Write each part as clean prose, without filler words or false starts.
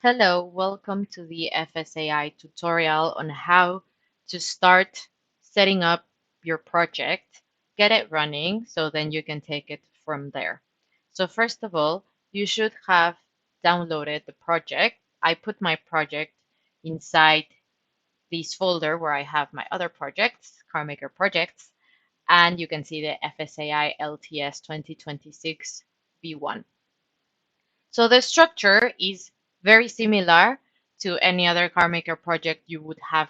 Hello, welcome to the FSAI tutorial on how to start setting up your project, get it running, so then you can take it from there. So first of all, you should have downloaded the project. I put my project inside this folder where I have my other projects, CarMaker projects, and you can see the FSAI LTS 2026 V1. So the structure is very similar to any other CarMaker project you would have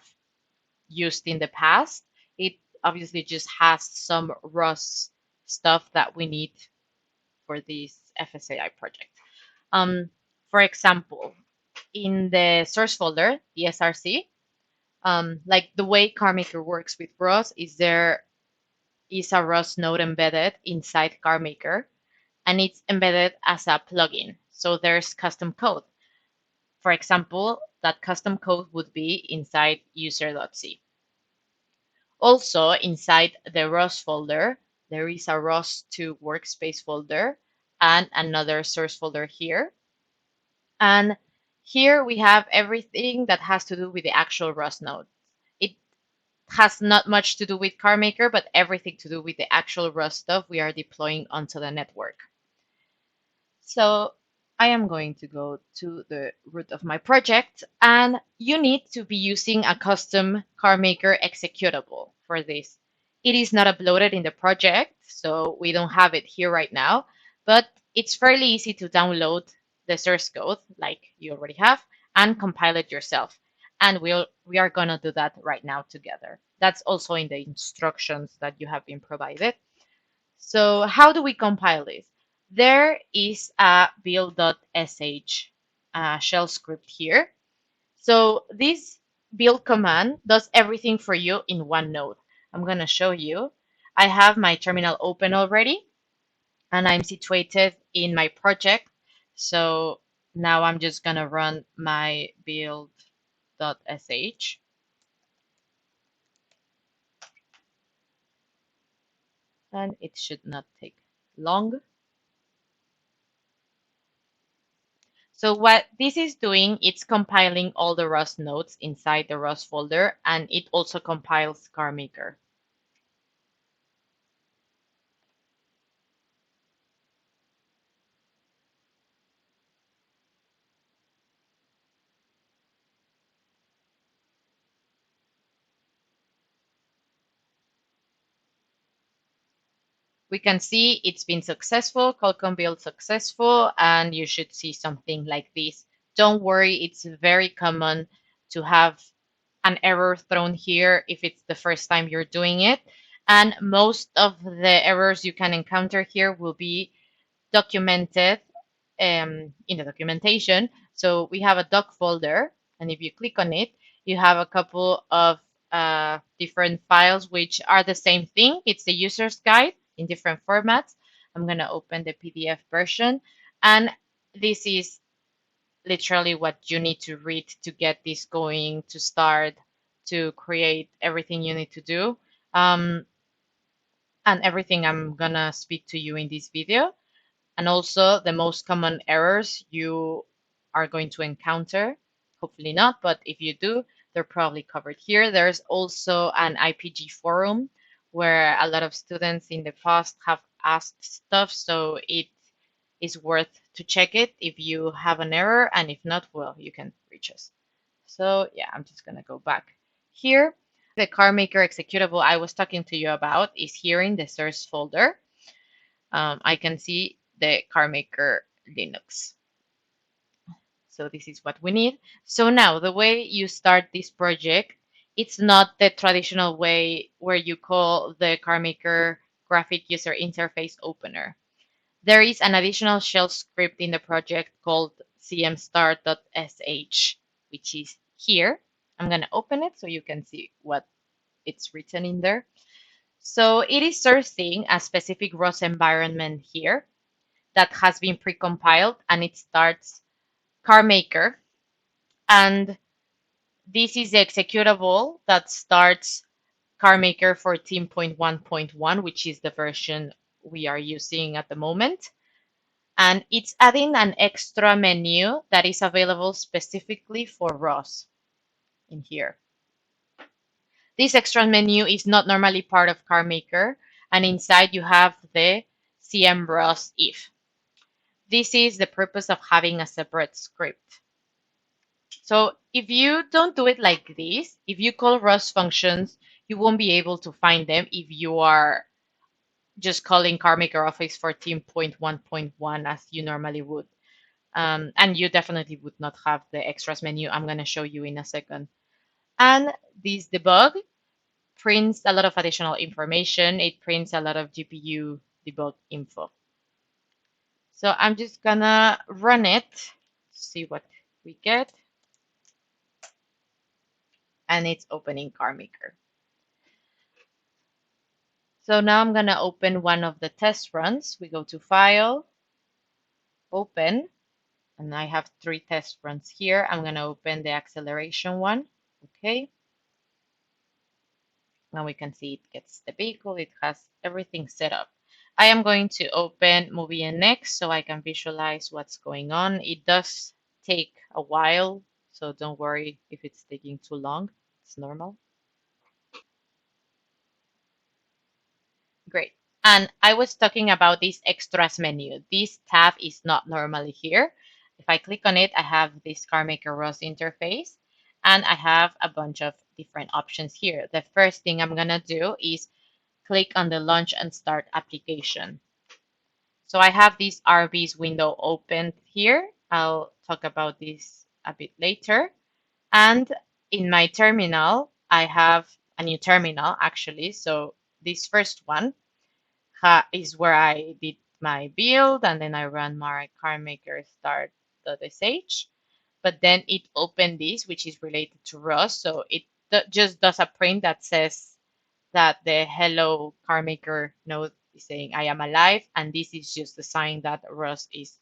used in the past. It obviously just has some ROS stuff that we need for this FSAI project. For example, in the source folder, the SRC, like the way CarMaker works with ROS is there is a ROS node embedded inside CarMaker, and it's embedded as a plugin. So there's custom code. For example, that custom code would be inside user.c. Also, inside the ROS folder, there is a ROS2 workspace folder and another source folder here. And here we have everything that has to do with the actual ROS node. It has not much to do with CarMaker, but everything to do with the actual ROS stuff we are deploying onto the network. So I am going to go to the root of my project, and you need to be using a custom CarMaker executable for this. It is not uploaded in the project, so we don't have it here right now, but it's fairly easy to download the source code like you already have and compile it yourself. And we are going to do that right now together. That's also in the instructions that you have been provided. So how do we compile this? There is a build.sh shell script here. So this build command does everything for you in one node. I'm going to show you. I have my terminal open already, and I'm situated in my project. So now I'm just going to run my build.sh. And it should not take long. So what this is doing, it's compiling all the ROS nodes inside the ROS folder, and it also compiles CarMaker. We can see it's been successful, Qualcomm build successful, and you should see something like this. Don't worry, it's very common to have an error thrown here if it's the first time you're doing it. And most of the errors you can encounter here will be documented in the documentation. So we have a doc folder, and if you click on it, you have a couple of different files which are the same thing. It's the user's guide in different formats. I'm going to open the PDF version, and this is literally what you need to read to get this going, to start, to create everything you need to do. And everything I'm going to speak to you in this video. And also the most common errors you are going to encounter. Hopefully not, but if you do, they're probably covered here. There's also an IPG forum where a lot of students in the past have asked stuff, so it is worth to check it if you have an error, and if not, well, you can reach us. So yeah, I'm just gonna go back here. The CarMaker executable I was talking to you about is here in the source folder. I can see the CarMaker Linux. So this is what we need. So now the way you start this project, it's not the traditional way where you call the CarMaker graphic user interface opener. There is an additional shell script in the project called cmstart.sh, which is here. I'm going to open it so you can see what it's written in there. So it is sourcing a specific ROS environment here that has been precompiled, and it starts CarMaker. And this is the executable that starts CarMaker 14.1.1, which is the version we are using at the moment. And it's adding an extra menu that is available specifically for ROS in here. This extra menu is not normally part of CarMaker, and inside you have the CM ROS if. This is the purpose of having a separate script. So if you don't do it like this, if you call ROS functions, you won't be able to find them if you are just calling CarMaker Office 14.1.1 as you normally would. And you definitely would not have the extras menu I'm going to show you in a second. And this debug prints a lot of additional information. It prints a lot of GPU debug info. So I'm just going to run it, see what we get. And it's opening CarMaker. So now I'm going to open one of the test runs. We go to File, Open, and I have 3 test runs here. I'm going to open the acceleration one. Okay. Now we can see it gets the vehicle. It has everything set up. I am going to open Movie NX so I can visualize what's going on. It does take a while, so don't worry if it's taking too long. It's normal. Great. And I was talking about this extras menu. This tab is not normally here. If I click on it, I have this CarMaker ROS interface, and I have a bunch of different options here. The first thing I'm going to do is click on the Launch and Start application. So I have this RB's window opened here. I'll talk about this a bit later. And in my terminal, I have a new terminal actually. So this first one is where I did my build, and then I ran my CarMaker start.sh. But then it opened this, which is related to ROS. So it just does a print that says that the hello CarMaker node is saying I am alive, and this is just the sign that ROS is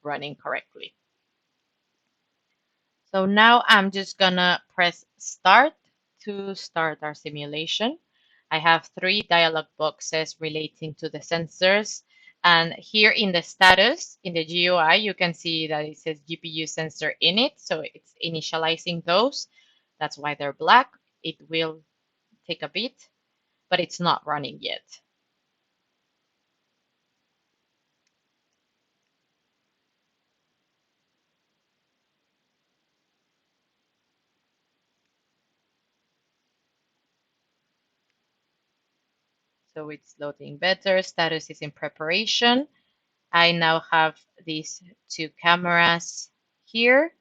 running correctly. So now I'm just gonna press start to start our simulation. I have 3 dialog boxes relating to the sensors. And here in the status, in the GUI, you can see that it says GPU sensor init. So it's initializing those. That's why they're black. It will take a bit, but it's not running yet. So it's loading better. Status is in preparation. I now have these 2 cameras here,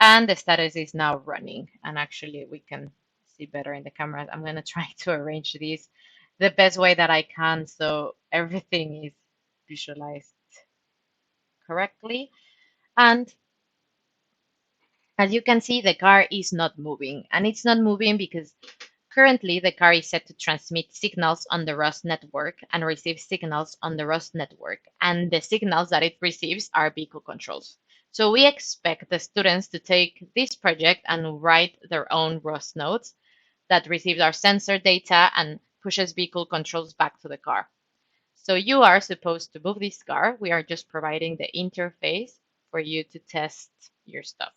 and the status is now running. And actually, we can see better in the cameras. I'm going to try to arrange these the best way that I can so everything is visualized correctly. And as you can see, the car is not moving. And it's not moving because currently, the car is set to transmit signals on the ROS network and receive signals on the ROS network. And the signals that it receives are vehicle controls. So we expect the students to take this project and write their own ROS nodes that receives our sensor data and pushes vehicle controls back to the car. So you are supposed to move this car. We are just providing the interface for you to test your stuff.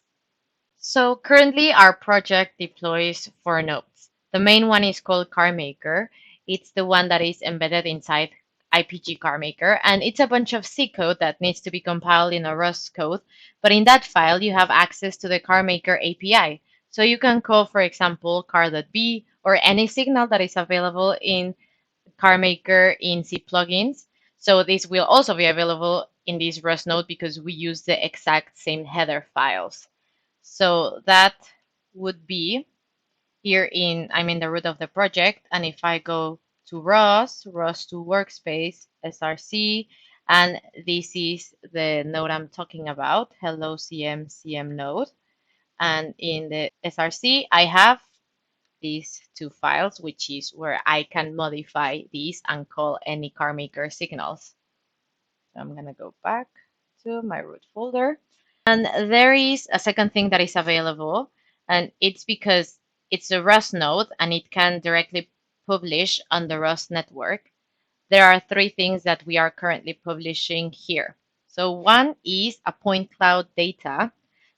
So currently our project deploys 4 nodes. The main one is called CarMaker. It's the one that is embedded inside IPG CarMaker, and it's a bunch of C code that needs to be compiled in a ROS code. But in that file, you have access to the CarMaker API. So you can call, for example, car.b or any signal that is available in CarMaker in C plugins. So this will also be available in this ROS node because we use the exact same header files. So that would be here I'm in the root of the project. And if I go to ROS to workspace, SRC, and this is the node I'm talking about, hello CM node. And in the SRC, I have these 2 files, which is where I can modify these and call any CarMaker signals. So I'm going to go back to my root folder. And there is a second thing that is available, and it's because it's a ROS node and it can directly publish on the ROS network. There are 3 things that we are currently publishing here. So one is a point cloud data.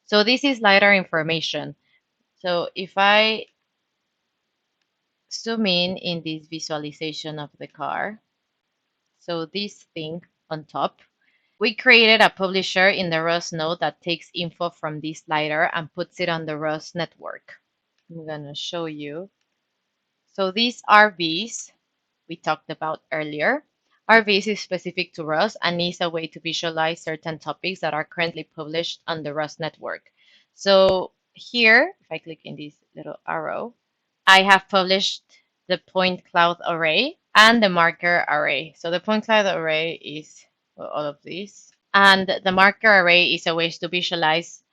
So this is LiDAR information. So if I zoom in this visualization of the car, so this thing on top, we created a publisher in the ROS node that takes info from this LiDAR and puts it on the ROS network. I'm going to show you. So these RVs we talked about earlier. RVs is specific to ROS and is a way to visualize certain topics that are currently published on the ROS network. So here, if I click in this little arrow, I have published the point cloud array and the marker array. So the point cloud array is all of these. And the marker array is a way to visualize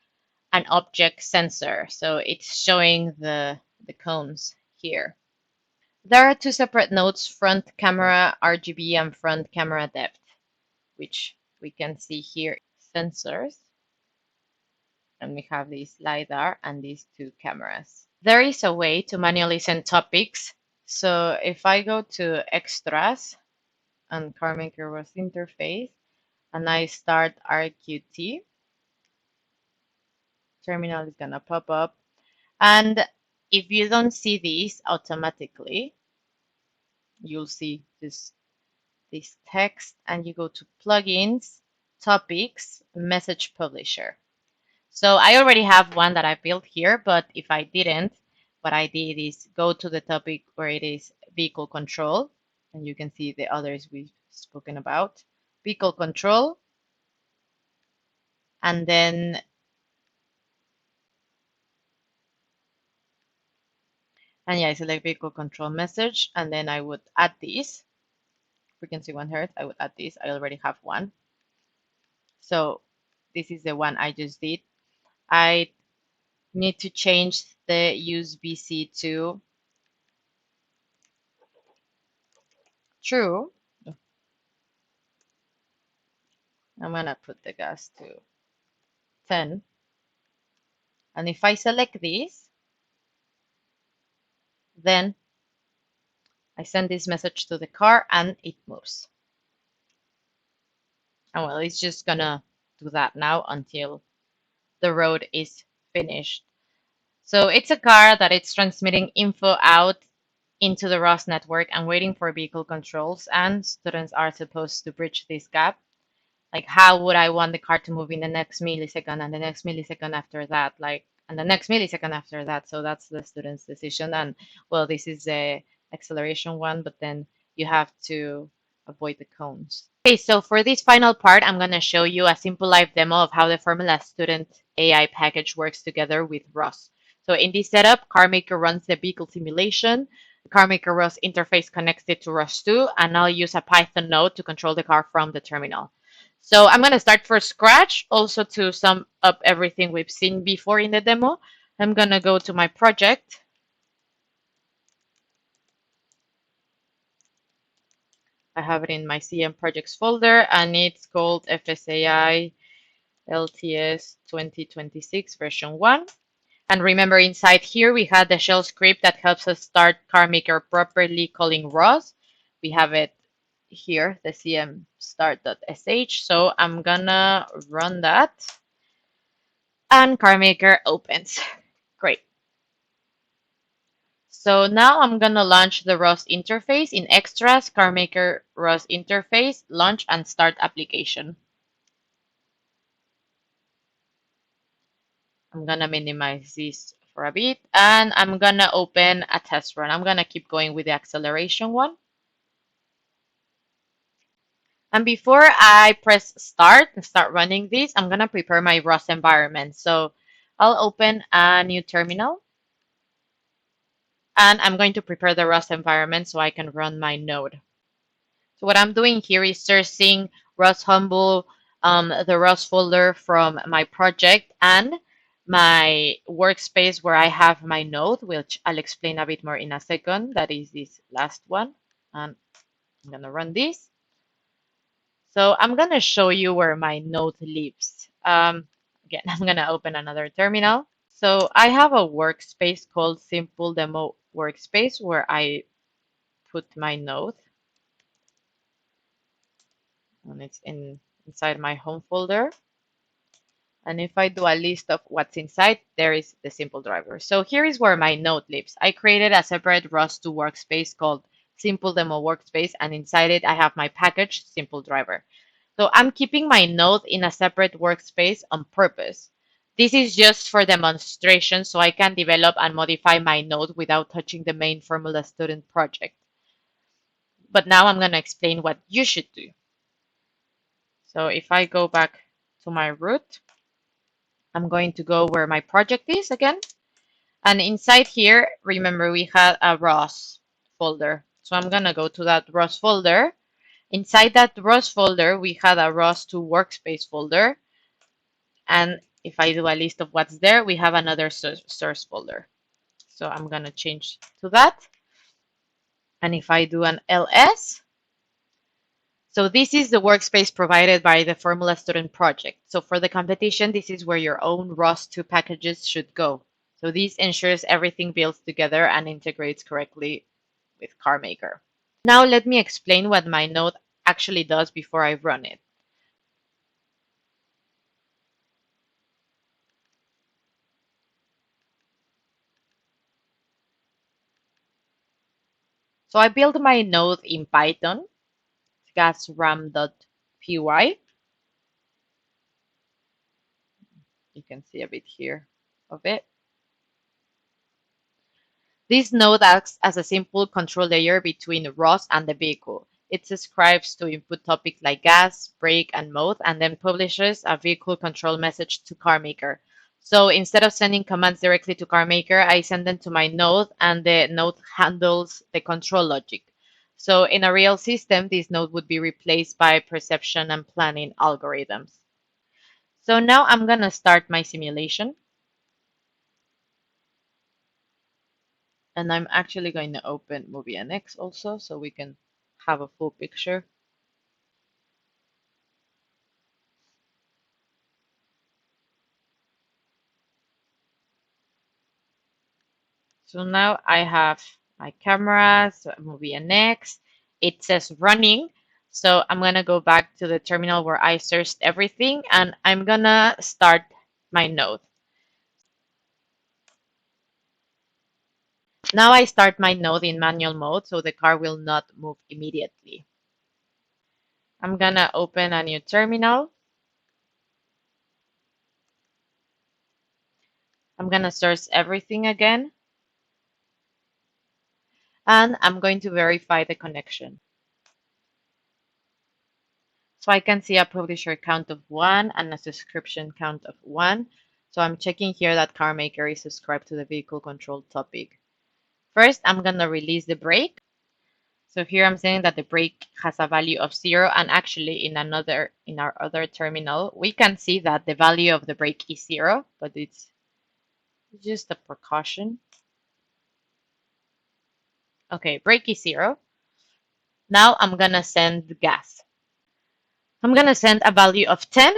an object sensor. So it's showing the cones here. There are two separate nodes, front camera RGB and front camera depth, which we can see here, sensors. And we have this LiDAR and these two cameras. There is a way to manually send topics. So if I go to extras and CarMaker ROS interface and I start RQT, terminal is gonna pop up. And if you don't see these automatically, you'll see this text and you go to plugins, topics, message publisher. So I already have one that I built here, but if I didn't, what I did is go to the topic where it is vehicle control, and you can see the others we've spoken about. Vehicle control, and then I select vehicle control message, and then I would add this. Frequency 1 Hz, I would add this. I already have one. So this is the one I just did. I need to change the USB-C to true. I'm gonna put the gas to 10. And if I select this, then I send this message to the car and it moves. And well, it's just gonna do that now until the road is finished. So it's a car that it's transmitting info out into the ROS network and waiting for vehicle controls, and students are supposed to bridge this gap. Like, how would I want the car to move in the next millisecond and the next millisecond after that, like, and the next millisecond after that. So that's the student's decision. And well, this is the acceleration one, but then you have to avoid the cones. Okay, so for this final part, I'm going to show you a simple live demo of how the Formula Student AI package works together with ROS. So in this setup, CarMaker runs the vehicle simulation. The CarMaker ROS interface connects it to ROS2, and I'll use a Python node to control the car from the terminal. So I'm going to start from scratch, also to sum up everything we've seen before in the demo. I'm going to go to my project. I have it in my CM projects folder, and it's called FSAI LTS 2026 version 1. And remember, inside here, we had the shell script that helps us start CarMaker properly calling ROS. We have it here, the cm start.sh. So I'm gonna run that. And CarMaker opens. Great. So now I'm gonna launch the ROS interface. In extras, CarMaker ROS interface, launch and start application. I'm gonna minimize this for a bit, and I'm gonna open a test run. I'm gonna keep going with the acceleration one. And before I press start and start running this, I'm gonna prepare my ROS environment. So I'll open a new terminal, and I'm going to prepare the ROS environment so I can run my node. So what I'm doing here is searching ROS Humble, the ROS folder from my project, and my workspace where I have my node, which I'll explain a bit more in a second. That is this last one. And I'm going to run this. So I'm going to show you where my node lives. Again, I'm going to open another terminal. So I have a workspace called Simple Demo Workspace where I put my node. And it's in inside my home folder. And if I do a list of what's inside, there is the simple driver. So here is where my node lives. I created a separate Rust2 workspace called Simple Demo Workspace, and inside it I have my package simple driver. So I'm keeping my node in a separate workspace on purpose. This is just for demonstration so I can develop and modify my node without touching the main Formula Student project. But now I'm going to explain what you should do. So if I go back to my root, I'm going to go where my project is again. And inside here, remember we had a ROS folder. So I'm going to go to that ROS folder. Inside that ROS folder, we had a ROS2 workspace folder. And if I do a list of what's there, we have another source folder. So I'm going to change to that. And if I do an ls, so this is the workspace provided by the Formula Student project. So for the competition, this is where your own ROS2 packages should go. So this ensures everything builds together and integrates correctly with CarMaker. Now let me explain what my node actually does before I run it. So I built my node in Python, gasram.py. You can see a bit here of it. This node acts as a simple control layer between ROS and the vehicle. It subscribes to input topics like gas, brake, and mode, and then publishes a vehicle control message to CarMaker. So instead of sending commands directly to CarMaker, I send them to my node, and the node handles the control logic. So in a real system, this node would be replaced by perception and planning algorithms. So now I'm going to start my simulation. And I'm actually going to open Movie NX also so we can have a full picture. So now I have my cameras, Movie NX. It says running. So I'm going to go back to the terminal where I searched everything and I'm going to start my node. Now I start my node in manual mode so the car will not move immediately. I'm going to open a new terminal. I'm going to search everything again. And I'm going to verify the connection. So I can see a publisher count of 1 and a subscription count of 1. So I'm checking here that CarMaker is subscribed to the vehicle control topic. First, I'm going to release the brake. So here I'm saying that the brake has a value of 0, and actually in our other terminal, we can see that the value of the brake is 0, but it's just a precaution. Okay, brake is 0. Now I'm going to send gas. I'm going to send a value of 10.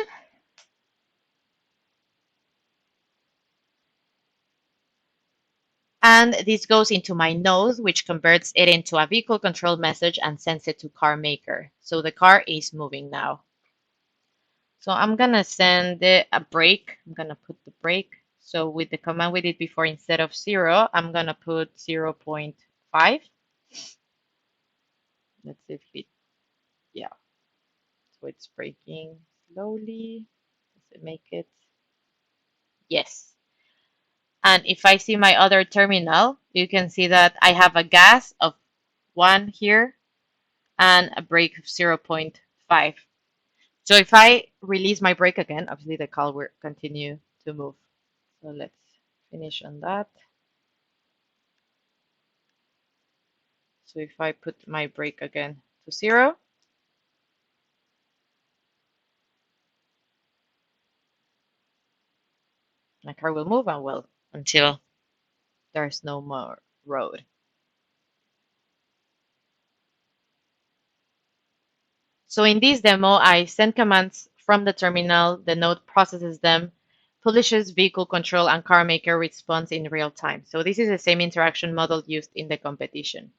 And this goes into my node, which converts it into a vehicle control message and sends it to CarMaker. So the car is moving now. So I'm going to send it a brake. I'm going to put the brake. So with the command we did before, instead of 0, I'm going to put 0.5. Let's see if it, yeah. So it's braking slowly. Does it make it? Yes. And if I see my other terminal, you can see that I have a gas of 1 here and a brake of 0.5. So if I release my brake again, obviously the car will continue to move. So let's finish on that. So if I put my brake again to 0, my car will move and will until there's no more road. So in this demo, I send commands from the terminal, the node processes them, publishes vehicle control, and CarMaker responds in real time. So this is the same interaction model used in the competition.